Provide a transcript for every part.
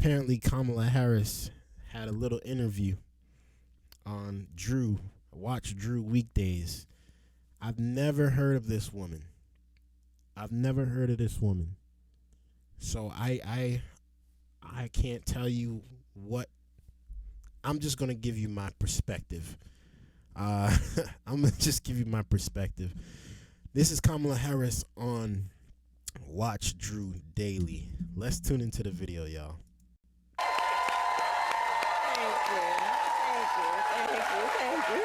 apparently Kamala Harris had a little interview on Drew. Watch Drew Weekdays. I've never heard of this woman. So I can't tell you what. I'm just gonna give you my perspective. I'm gonna just give you my perspective. This is Kamala Harris on Watch Drew Daily. Let's tune into the video, y'all. Thank you.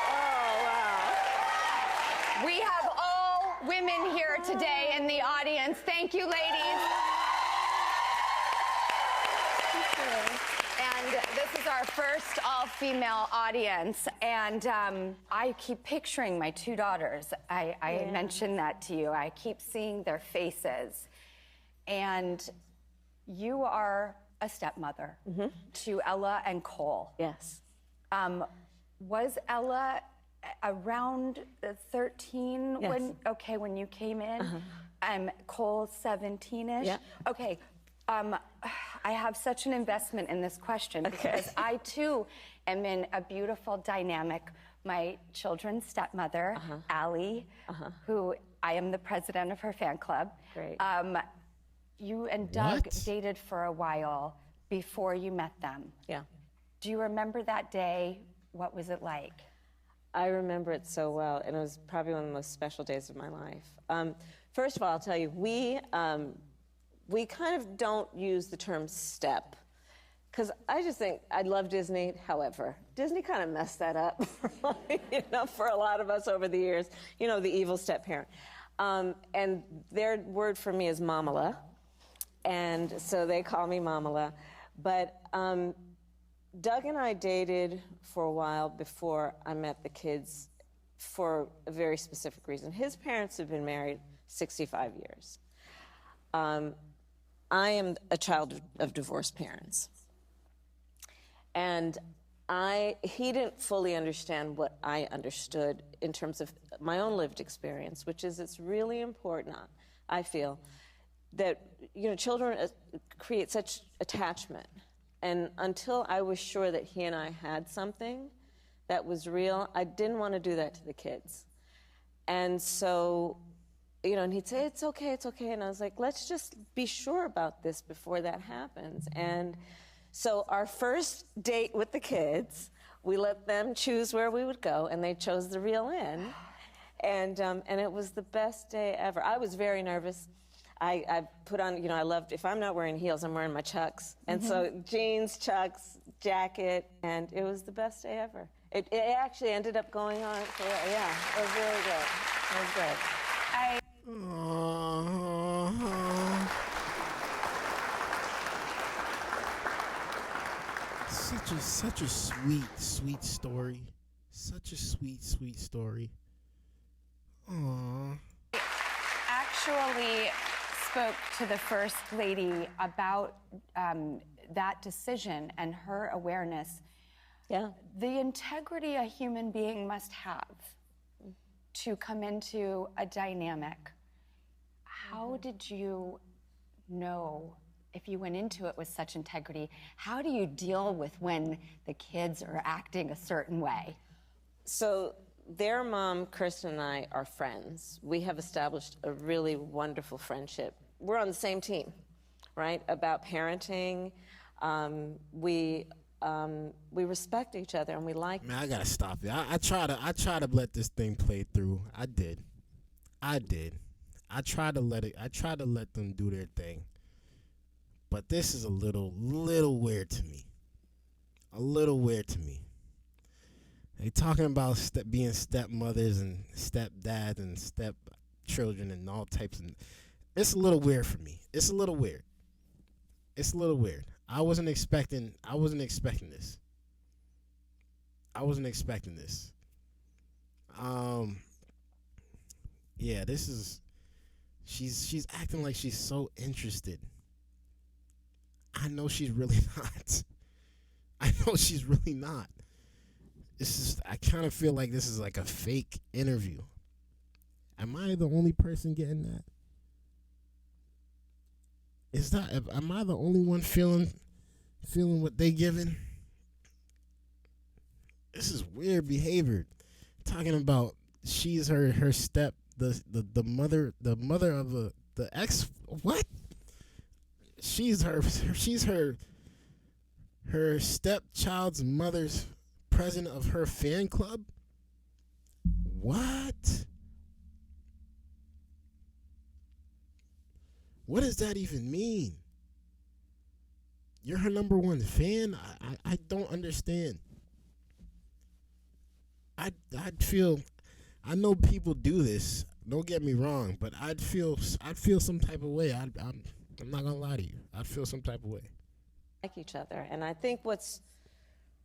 Oh, wow. We have all women here today in the audience. Thank you, ladies. And this is our first all-female audience. And I keep picturing my two daughters. I mentioned that to you. I keep seeing their faces. And you are a stepmother to Ella and Cole. Yes. Was Ella around 13 Yes. when you came in? Cole 17-ish? Yeah. Okay. I have such an investment in this question because I too am in a beautiful dynamic. My children's stepmother, Allie, who I am the president of her fan club. Great. You and Doug What? dated for a while before you met them. Yeah. Do you remember that day? What was it like? I remember it so well, and it was probably one of the most special days of my life. First of all, I'll tell you, we kind of don't use the term step, because I just think, I love Disney, however, Disney kind of messed that up for a lot of us over the years, the evil step-parent. And their word for me is Mamala, and so they call me Mamala. But Doug and I dated for a while before I met the kids for a very specific reason. His parents have been married 65 years. I am a child of divorced parents. And he didn't fully understand what I understood in terms of my own lived experience, which is it's really important, I feel, that children create such attachment. And until I was sure that he and I had something that was real, I didn't want to do that to the kids. And so, and he'd say, it's okay. And I was like, let's just be sure about this before that happens. And so our first date with the kids, we let them choose where we would go, and they chose the real inn. And it was the best day ever. I was very nervous. I put on, I loved, if I'm not wearing heels, I'm wearing my Chucks. And so jeans, Chucks, jacket, and it was the best day ever. It actually ended up going on, so yeah, it was really good. It was good. Such a sweet story. Such a sweet story. Aww. Actually spoke to the First Lady about that decision and her awareness. Yeah. The integrity a human being must have to come into a dynamic. How did you know, if you went into it with such integrity, how do you deal with when the kids are acting a certain way? So their mom, Kirsten, and I are friends. We have established a really wonderful friendship. We're on the same team, right? About parenting. We respect each other and we like. Man, I gotta stop it. I try to let this thing play through. I did. I try to let them do their thing. But this is a little weird to me. They talking about being stepmothers and stepdads and stepchildren and all types of. It's a little weird for me. It's a little weird. I wasn't expecting this. Yeah, this is. She's acting like she's so interested. I know she's really not. I kind of feel like this is like a fake interview. Am I the only person getting that? Am I the only one feeling what they giving? This is weird behavior. Talking about she's her step, the mother of the ex. What? She's her stepchild's mother's president of her fan club. What? What does that even mean? You're her number one fan? I don't understand. I'd feel, I know people do this. Don't get me wrong, but I'd feel some type of way. I'm not gonna lie to you. I'd feel some type of way. Like each other, and I think what's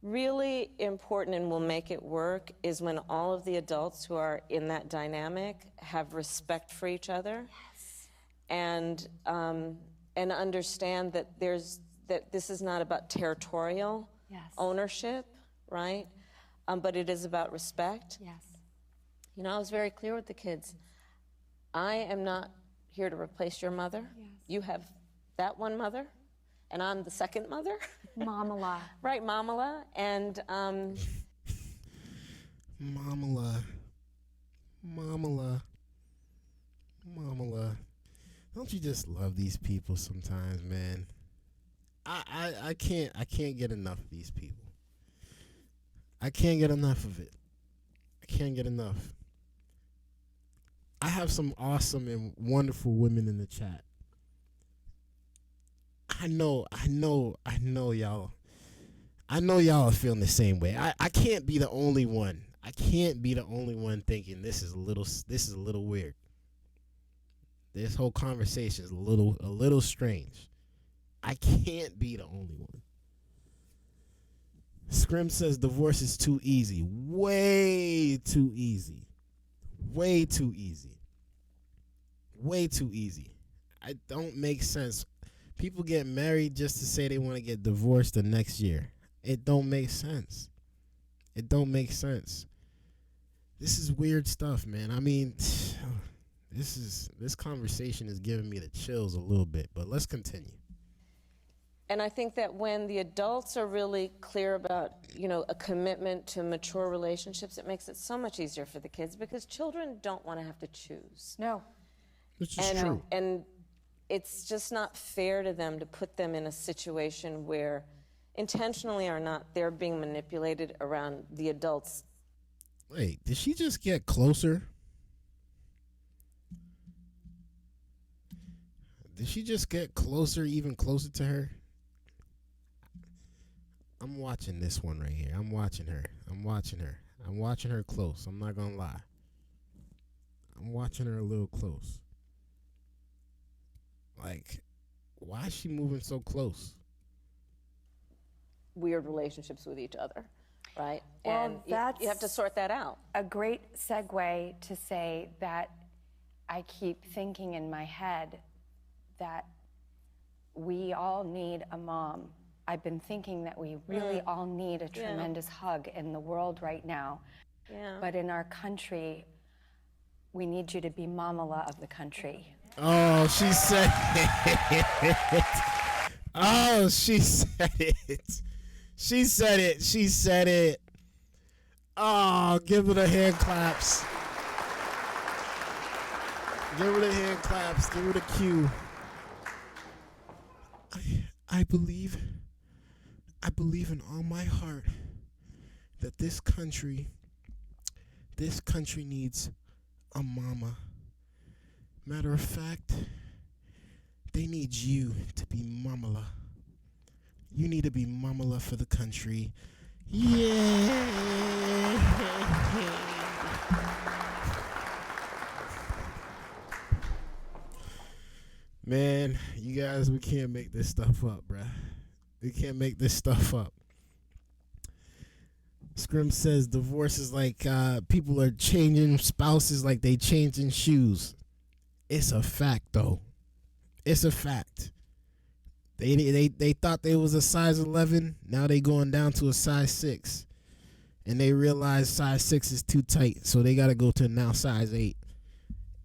really important and will make it work is when all of the adults who are in that dynamic have respect for each other. Yes. And understand that this is not about territorial ownership, right? But it is about respect. Yes. You know, I was very clear with the kids. I am not here to replace your mother. Yes. You have that one mother, and I'm the second mother. Mamala. Right, Mamala. And Mamala. Don't you just love these people sometimes, man? I can't get enough of these people. I can't get enough of it. I can't get enough. I have some awesome and wonderful women in the chat. I know y'all. I know y'all are feeling the same way. I can't be the only one. I can't be the only one thinking this is a little weird. This whole conversation is a little strange. I can't be the only one. Scrim says divorce is too easy. Way too easy. Way too easy. Way too easy. It don't make sense. People get married just to say they want to get divorced the next year. It don't make sense. It don't make sense. This is weird stuff, man. I mean, this conversation is giving me the chills a little bit, but let's continue. And I think that when the adults are really clear about, you know, a commitment to mature relationships, it makes it so much easier for the kids because children don't want to have to choose. No. Which is true. And it's just not fair to them to put them in a situation where, intentionally or not, they're being manipulated around the adults. Wait, did she just get closer? Did she just get closer, even closer to her? I'm watching this one right here. I'm watching her. I'm watching her close. I'm not gonna lie. I'm watching her a little close. Like, why is she moving so close? Weird relationships with each other, right? Well, and that's you have to sort that out. A great segue to say that I keep thinking in my head that we all need a mom. I've been thinking that we really all need a tremendous hug in the world right now. Yeah. But in our country, we need you to be Mamala of the country. Oh, she said it. Oh, she said it. She said it. She said it. Oh, give her the hand claps. Give her the hand claps. Give her the cue. I believe in all my heart that this country needs a mama. Matter of fact, they need you to be Mamala. You need to be Mamala for the country. Yeah. Man, you guys, we can't make this stuff up, bruh. We can't make this stuff up. Scrim says divorce is like people are changing spouses like they changing shoes. It's a fact, though. It's a fact. They thought they was a size 11. Now they going down to a size 6. And they realize size 6 is too tight, so they got to go to now size 8.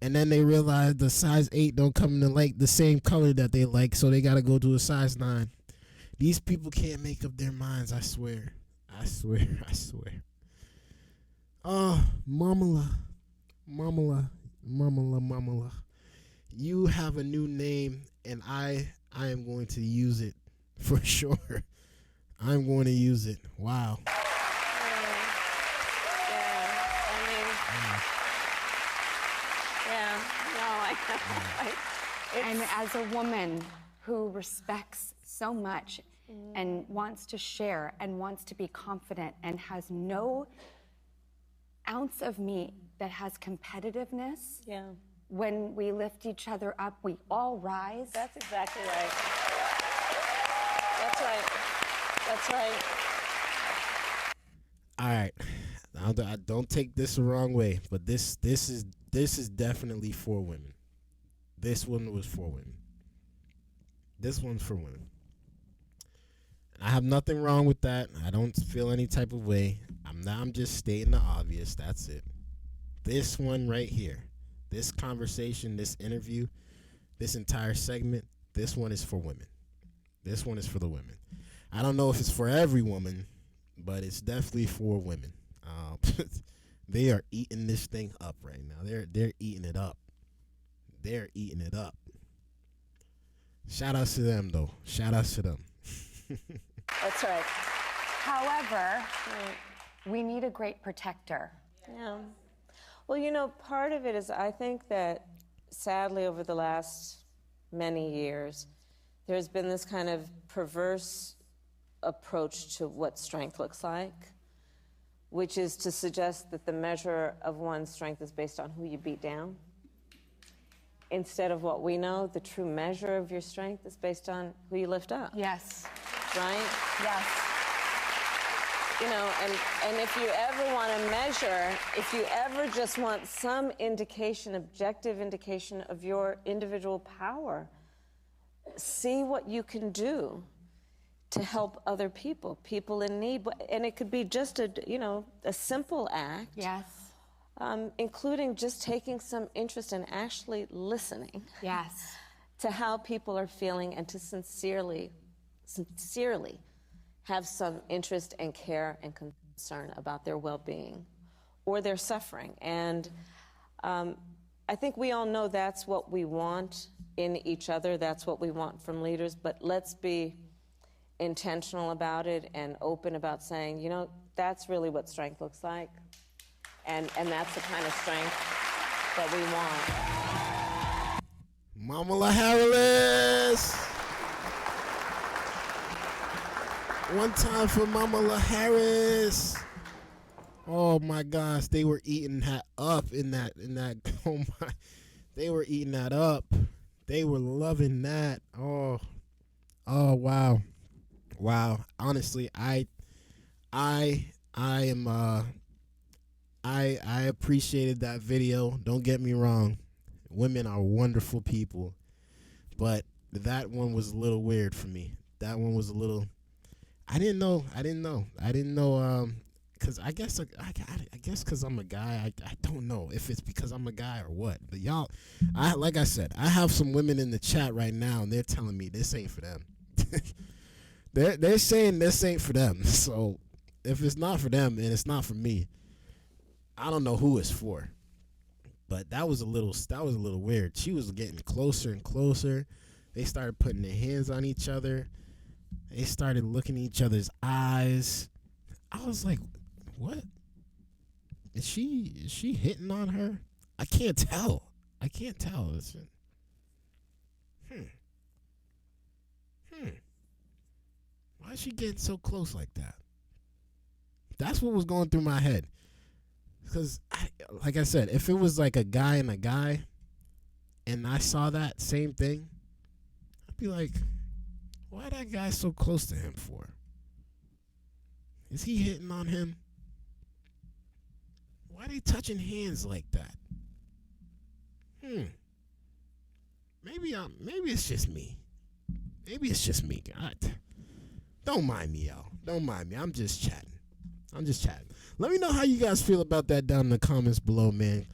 and then they realize the size 8 don't come in the same color that they like, so they gotta go to a size 9. These people can't make up their minds. I swear. Oh, Mamala. You have a new name, and I am going to use it for sure. I'm going to use it. Wow. And as a woman who respects so much and wants to share and wants to be confident and has no ounce of me that has competitiveness, when we lift each other up, we all rise. That's exactly right. That's right. All right. Now, don't take this the wrong way, but this is definitely for women. This one was for women. This one's for women. I have nothing wrong with that. I don't feel any type of way. I'm just stating the obvious. That's it. This one right here, this conversation, this interview, this entire segment, this one is for women. This one is for the women. I don't know if it's for every woman, but it's definitely for women. They are eating this thing up right now. They're eating it up. They're eating it up. Shout outs to them, though. Shout outs to them. That's right. However, we need a great protector. Yeah. Well, you know, part of it is I think that sadly over the last many years, there's been this kind of perverse approach to what strength looks like, which is to suggest that the measure of one's strength is based on who you beat down. Instead of what we know, the true measure of your strength is based on who you lift up. Yes. Right? Yes. You know, and if you ever want to measure, if you ever just want some indication, objective indication of your individual power, see what you can do to help other people in need. And it could be just a simple act. Yes. Including just taking some interest in actually listening. Yes. To how people are feeling and to sincerely have some interest and care and concern about their well-being or their suffering. And I think we all know that's what we want in each other. That's what we want from leaders. But let's be intentional about it and open about saying, you know, that's really what strength looks like. And that's the kind of strength that we want. Mamala Harris. One time for Mamala Harris. Oh my gosh, they were eating that up in that. Oh my, they were eating that up. They were loving that. Oh wow. Honestly, I appreciated that video. Don't get me wrong. Women are wonderful people. But that one was a little weird for me. That one was a little I didn't know cuz I guess cuz I'm a guy. I don't know if it's because I'm a guy or what. But y'all, like I said, I have some women in the chat right now and they're telling me this ain't for them. They're saying this ain't for them. So if it's not for them and it's not for me, I don't know who it's for. But that was a little weird. She was getting closer and closer. They started putting their hands on each other. They started looking in each other's eyes. I was like, what? Is she hitting on her? I can't tell. Listen. Why is she getting so close like that? That's what was going through my head. Because, like I said, if it was like a guy and a guy, and I saw that same thing, I'd be like, why that guy so close to him for? Is he hitting on him? Why are they touching hands like that? Maybe it's just me. God. Don't mind me, y'all. Don't mind me. I'm just chatting. Let me know how you guys feel about that down in the comments below, man.